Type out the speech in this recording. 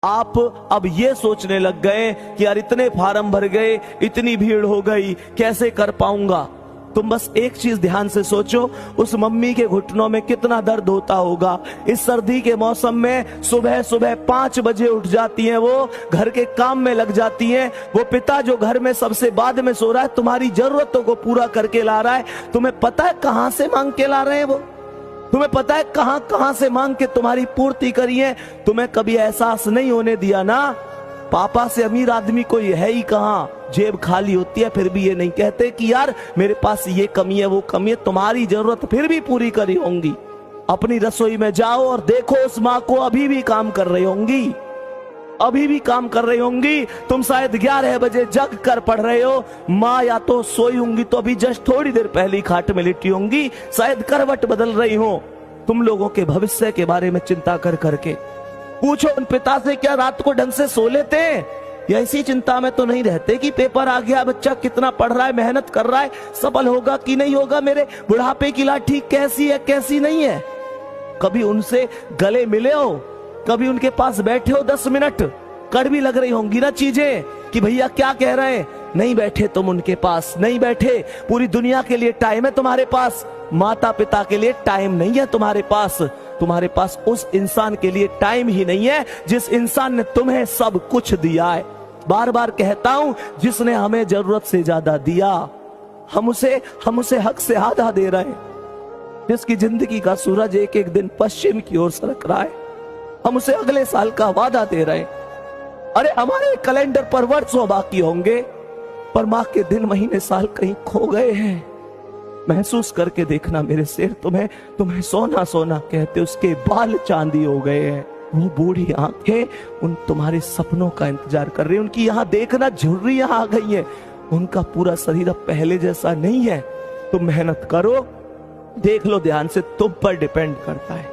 आप अब ये सोचने लग गए कि यार इतने फार्म भर गए, इतनी भीड़ हो गई, कैसे कर पाऊंगा। तुम बस एक चीज ध्यान से सोचो, उस मम्मी के घुटनों में कितना दर्द होता होगा। इस सर्दी के मौसम में सुबह सुबह 5 बजे उठ जाती हैं, वो घर के काम में लग जाती हैं। वो पिता जो घर में सबसे बाद में सो रहा है, तुम्हारी जरूरतों को पूरा करके ला रहा है। तुम्हें पता है कहां से मांग के ला रहे हैं वो? तुम्हें पता है कहां कहां से मांग के तुम्हारी पूर्ति करी है? तुम्हें कभी एहसास नहीं होने दिया ना, पापा से अमीर आदमी कोई है ही कहां। जेब खाली होती है फिर भी ये नहीं कहते कि यार मेरे पास ये कमी है वो कमी है। तुम्हारी जरूरत फिर भी पूरी करी होंगी। अपनी रसोई में जाओ और देखो, उस माँ को अभी भी काम कर रही होंगी, अभी भी काम कर रही होंगी। तुम शायद 11 बजे जग कर पढ़ रहे हो, माँ या तो सोई होंगी तो अभी जस्ट थोड़ी देर पहले खाट में लेटी होंगी, शायद करवट बदल रही हो। तुम लोगों के भविष्य के बारे में चिंता कर करके पूछो उन पिता से, क्या रात को ढंग से सो लेते हैं? या इसी चिंता में तो नहीं रहते कि पेपर आ गया, बच्चा कितना पढ़ रहा है, मेहनत कर रहा है, सफल होगा कि नहीं होगा, मेरे बुढ़ापे की लाठी कैसी है कैसी नहीं है। कभी उनसे गले मिले हो, कभी उनके पास बैठे हो 10 मिनट? कड़वी लग रही होंगी ना चीजें कि भैया क्या कह रहे हैं। नहीं बैठे तुम उनके पास, नहीं बैठे। पूरी दुनिया के लिए टाइम है तुम्हारे पास, माता पिता के लिए टाइम नहीं है तुम्हारे पास। तुम्हारे पास उस इंसान के लिए टाइम ही नहीं है जिस इंसान ने तुम्हें सब कुछ दिया है। बार बार कहता हूं, जिसने हमें जरूरत से ज्यादा दिया, हम उसे हक से आधा दे रहे हैं। जिसकी जिंदगी का सूरज एक एक दिन पश्चिम की ओर सरक रहा है, हम उसे अगले साल का वादा दे रहे हैं। अरे हमारे कैलेंडर पर वर्षों बाकी होंगे, पर माँ के दिन महीने साल कहीं खो गए हैं। महसूस करके देखना मेरे शेर, तुम्हें सोना सोना कहते उसके बाल चांदी हो गए हैं। वो बूढ़ी आंखें उन तुम्हारे सपनों का इंतजार कर रही है। उनकी यहाँ देखना झुर्रियां आ गई हैं। उनका पूरा शरीर अब पहले जैसा नहीं है। तुम मेहनत करो, देख लो ध्यान से, तुम पर डिपेंड करता है।